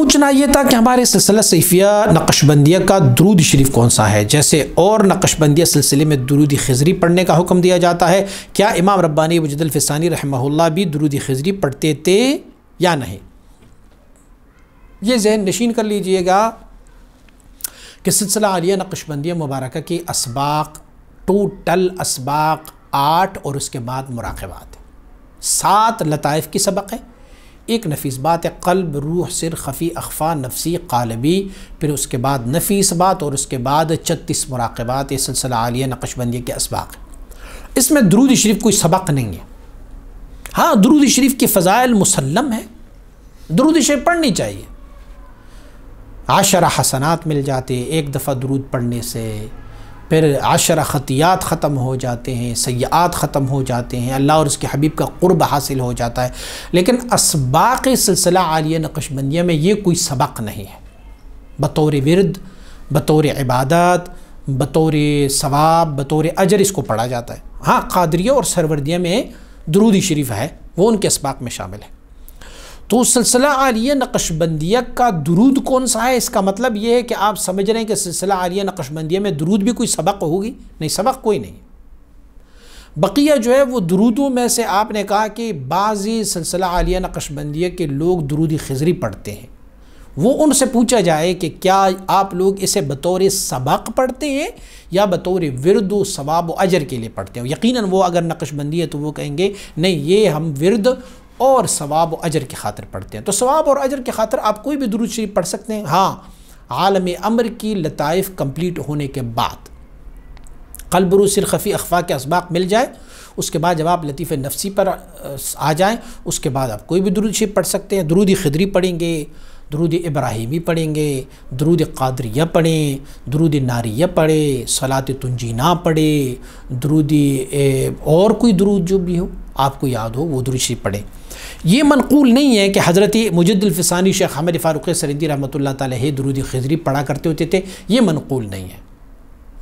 پوچھنا یہ تھا کہ ہمارے سلسلہ صیفیہ نقشبندیہ کا درود شریف کون سا ہے؟ جیسے اور نقشبندیہ سلسلے میں درود خضری پڑھنے کا حکم دیا جاتا ہے، کیا امام ربانی مجد الفسانی رحمہ اللہ بھی درود خضری پڑھتے تھے یا نہیں؟ یہ ذہن نشین کر لیجئے گا کہ سلسلہ عالیہ نقشبندیہ مبارکہ کی اسباق ٹوٹل اسباق 8 اور اس کے بعد مراقبات 7 لطائف کی سبق ہے، ایک نفیس بات ہے قلب، روح، سر، خفی، اخفا، نفسی، قالبی، پھر اس کے بعد نفیس بات اور اس کے بعد 36 مراقبات، یہ سلسلہ عالیہ نقشبندیہ کے اسباق ہے۔ اس میں درود شریف کوئی سبق نہیں ہے، ہاں درود شریف کی فضائل مسلم ہے، درود شریف پڑھنی چاہیے، 10 حسنات مل جاتے ایک دفعہ درود پڑھنے سے، پھر 10 خطیات ختم ہو جاتے ہیں، سیئات ختم ہو جاتے ہیں، اللہ اور اس کے حبیب کا قرب حاصل ہو جاتا ہے۔ لیکن اسباق سلسلہ عالیہ نقشبندیہ میں یہ کوئی سبق نہیں ہے، بطور ورد، بطور عبادت، بطور ثواب، بطور اجر اس کو پڑھا جاتا ہے۔ ہاں قادریہ اور سروردیہ میں درود شریف ہے، وہ ان کے اسباق میں شامل ہے۔ تو سلسلہ عالیہ نقشبندیہ کا درود کون سا ہے؟ اس کا مطلب یہ ہے کہ آپ سمجھ رہے ہیں کہ سلسلہ عالیہ نقشبندیہ میں درود بھی کوئی سبق ہوگی؟ نہیں، سبق کوئی نہیں۔ بقیہ جو ہے وہ درودوں میں سے آپ نے کہا کہ بعضی سلسلہ عالیہ نقشبندیہ کے لوگ درود خضری پڑھتے ہیں، وہ ان سے پوچھا جائے کہ کیا آپ لوگ اسے بطور سبق پڑھتے ہیں یا بطور ورد و ثواب و اجر کے لیے پڑھتے ہیں؟ یقیناً وہ اگر نقشبندی ہے تو وہ کہیں گے نہیں، یہ ہم ورد اور ثواب و اجر کی خاطر پڑھتے ہیں۔ تو ثواب اور اجر کی خاطر آپ کوئی بھی درود شریف پڑھ سکتے ہیں، ہاں عالم امر کی لطائف کمپلیٹ ہونے کے بعد، قلب، روح، سر، خفی، اخفا کے اسباق مل جائے، اس کے بعد جب آپ لطیف نفسی پر آ جائیں اس کے بعد آپ کوئی بھی درود شریف پڑھ سکتے ہیں۔ درود خضری پڑھیں گے، درود ابراہیمی پڑھیں گے، درود قادریہ پڑھیں، درود ناریہ پڑھیں، صلاۃ تنجینا پڑھیں، درود اور کوئی درود جو بھی ہو آپ کو یاد ہو وہ درود شریف پڑھیں۔ یہ منقول نہیں ہے کہ حضرت مجد الفسانی شیخ حامد فاروق سرندی رحمۃ اللہ تعالیٰ درود خضری پڑھا کرتے ہوتے تھے، یہ منقول نہیں ہے،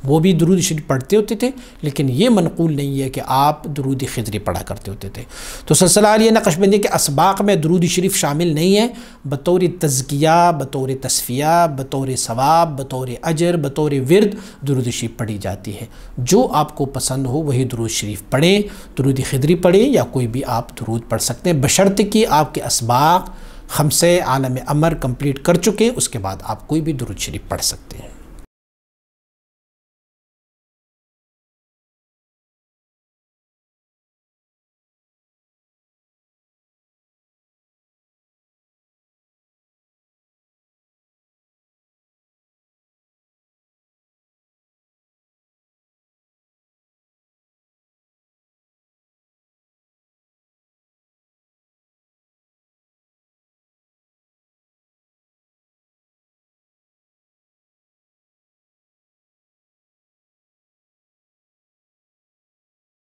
وہ بھی درود شریف پڑھتے ہوتے تھے لیکن یہ منقول نہیں ہے کہ آپ درود خضری پڑھا کرتے ہوتے تھے۔ تو سلسلہ عالیہ نقشبندیہ کے اسباق میں درود شریف شامل نہیں ہے، بطور تزکیہ، بطور تصفیہ، بطور ثواب، بطور اجر، بطور ورد درود شریف پڑھی جاتی ہے۔ جو آپ کو پسند ہو وہی درود شریف پڑھیں، درود خضری پڑھیں یا کوئی بھی آپ درود پڑھ سکتے ہیں، بشرط کہ آپ کے اسباق 5 عالم امر کمپلیٹ کر چکے، اس کے بعد آپ کوئی بھی درود شریف پڑھ سکتے ہیں۔